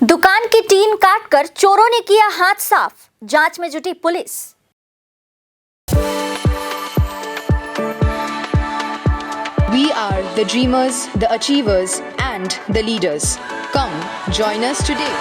दुकान की टीन काटकर चोरों ने किया हाथ साफ, जांच में जुटी police. We are the dreamers, the achievers, and the leaders. Come, join us today.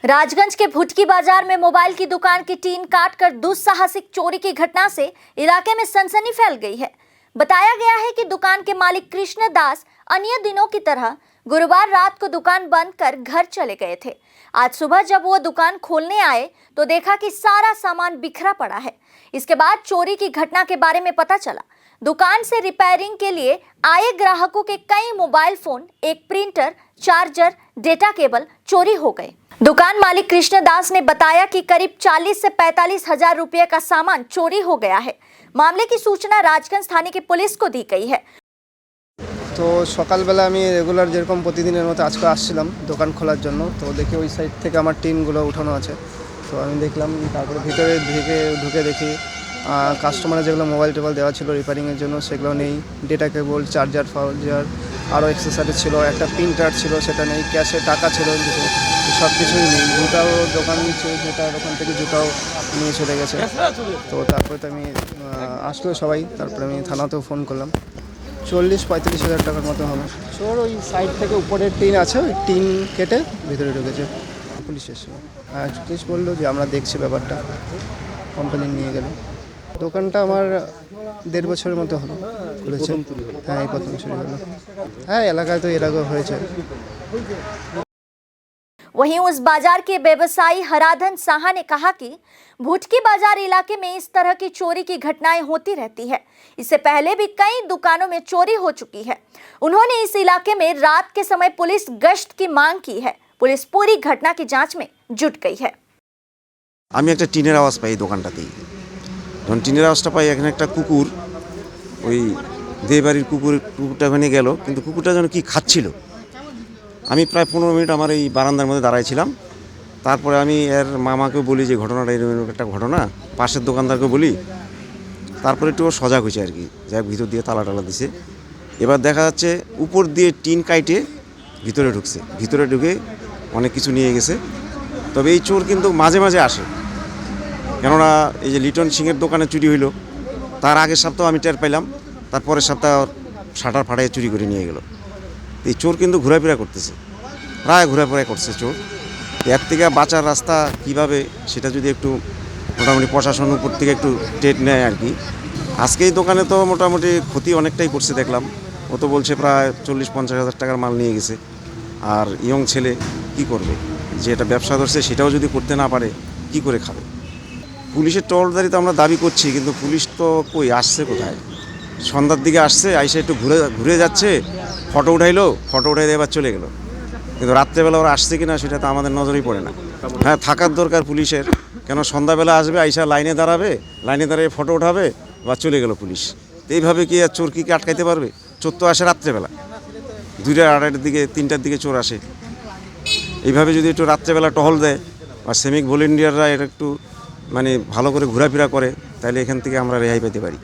Rajganj के भुटकी बाजार में मोबाइल की दुकान की टीन काटकर दुस्साहसिक चोरी की घटना से इलाके में सनसनी फैल गई है। बताया गया है कि दुकान के मालिक कृष्ण दास अन्य दिनों की तरह गुरुवार रात को दुकान बंद कर घर चले गए थे। आज सुबह जब वो दुकान खोलने आए तो देखा कि सारा सामान बिखरा पड़ा है। इसके बाद चोरी की घटना के बारे में पता चला। दुकान से रिपेयरिंग के लिए आए ग्राहकों के कई मोबाइल फोन, एक प्रिंटर, चार्जर, डेटा केबल चोरी हो गए। दुकान मालिक कृष्ण दास ने बताया कि करीब 40 से 45 हजार रुपये का सामान चोरी हो गया है। मामले की सूचना राजगंज थाने की पुलिस को दी गई है। তো সকালবেলা আমি রেগুলার যেরকম প্রতিদিনের মতো আজকে আসছিলাম দোকান খোলার জন্য, তো দেখি ওই সাইড থেকে আমার টিনগুলো উঠানো আছে। তো আমি দেখলাম, তারপরে ভিতরে ঢুকে দেখি কাস্টমারের যেগুলো মোবাইল টোবাইল দেওয়া ছিল রিপেয়ারিংয়ের জন্য সেগুলো নেই, ডেটা কেবল, চার্জার ফার্জার, আরও অ্যাক্সেসরিজ ছিল, একটা প্রিন্টার ছিল সেটা নেই, ক্যাশে টাকা ছিল কিছু, সব কিছুই নেই। জুতাও দোকান নিচ্ছে, জুতার ওখান থেকে জুতাও নিয়ে চলে গেছে। তো তারপরে তো আমি আসলো সবাই, তারপরে আমি থানাতেও ফোন করলাম। 40-45 হাজার টাকার মতো হবে। চোর ওই সাইড থেকে উপরে টিন আছে, ওই টিন কেটে ভিতরে ঢুকেছে। পুলিশ এসেছিল, পুলিশ বললো যে আমরা দেখছি ব্যাপারটা, কমপ্লেন নিয়ে গেল। দোকানটা আমার 1.5 বছরের মতো হলো খুলেছে। হ্যাঁ, এই প্রথম চুরি হলো। হ্যাঁ, এলাকায় তো এর আগেও হয়েছে। वहीं उस बाजार के व्यवसायी हराधन साहा ने कहा कि भुटकी बाजार इलाके में इस तरह की चोरी की घटनाएं होती रहती है। इससे पहले भी कई दुकानों में चोरी हो चुकी है। उन्होंने इस इलाके में रात के समय पुलिस गश्त की मांग की है। पुलिस पूरी घटना की जांच में जुट गई है। আমি একটা টিনের আওয়াজ পাই দোকানটাতেই। যখন টিনের আওয়াজটা পাই, এখানে একটা কুকুর, ওই দেবাড়ির কুকুরটা ওখানে গেল, কিন্তু কুকুরটা যেন কি খাচ্ছিল। আমি প্রায় 15 মিনিট আমার এই বারান্দার মধ্যে দাঁড়াইছিলাম। তারপরে আমি এর মামাকে বলি যে ঘটনাটা এরকম একটা ঘটনা, পাশের দোকানদারকে বলি। তারপরে একটু সজাগ হয়েছে আর কি, যাই ভিতর দিয়ে তালা টালা দিছে। এবার দেখা যাচ্ছে উপর দিয়ে টিন কাইটে ভিতরে ঢুকছে, ভিতরে ঢুকে অনেক কিছু নিয়ে গেছে। তবে এই চোর কিন্তু মাঝে মাঝে আসে, কেননা এই যে লিটন সিংয়ের দোকানে চুরি হইলো, তার আগের সপ্তাহ আমি টের পাইলাম, তারপরের সপ্তাহ শাটার ফাটাইয়ে চুরি করে নিয়ে গেল। এই চোর কিন্তু ঘোরাফেরা করতেছে, প্রায় ঘোরাফেরা করছে চোর। এর থেকে বাঁচার রাস্তা কিভাবে, সেটা যদি একটু মোটামুটি প্রশাসন উপর থেকে একটু স্টেট নেয় আর কি। আজকে এই দোকানে তো মোটামুটি ক্ষতি অনেকটাই করছে দেখলাম। ও তো বলছে প্রায় 40-50 হাজার টাকার মাল নিয়ে গেছে। আর ইয়ং ছেলে কি করবে, যে এটা ব্যবসা ধরছে সেটাও যদি করতে না পারে কি করে খাবে। পুলিশের টহলদারি তো আমরা দাবি করছি, কিন্তু পুলিশ তো কই আসছে কোথায়? সন্ধ্যার দিকে আসছে, আইসে একটু ঘুরে যাচ্ছে, ফটো উঠাইলো, ফটো উঠাই দিয়ে এবার চলে গেল। কিন্তু রাত্রেবেলা ওরা আসছে কি না সেটা তো আমাদের নজরেই পড়ে না। হ্যাঁ, থাকার দরকার পুলিশের, কেন সন্ধ্যাবেলা আসবে, আইসা লাইনে দাঁড়াবে, লাইনে দাঁড়িয়ে ফটো উঠাবে, বা চলে গেল পুলিশ। তো এইভাবে কি আর চোর কি আটকাইতে পারবে? চোর তো আসে রাত্রেবেলা, 2টা, 2:30টার দিকে, 3টার দিকে চোর আসে। এইভাবে যদি একটু রাত্রেবেলা টহল দেয় বা সিভিক ভলেন্টিয়াররা এটা একটু মানে ভালো করে ঘোরাফেরা করে, তাহলে এখান থেকে আমরা রেহাই পেতে পারি।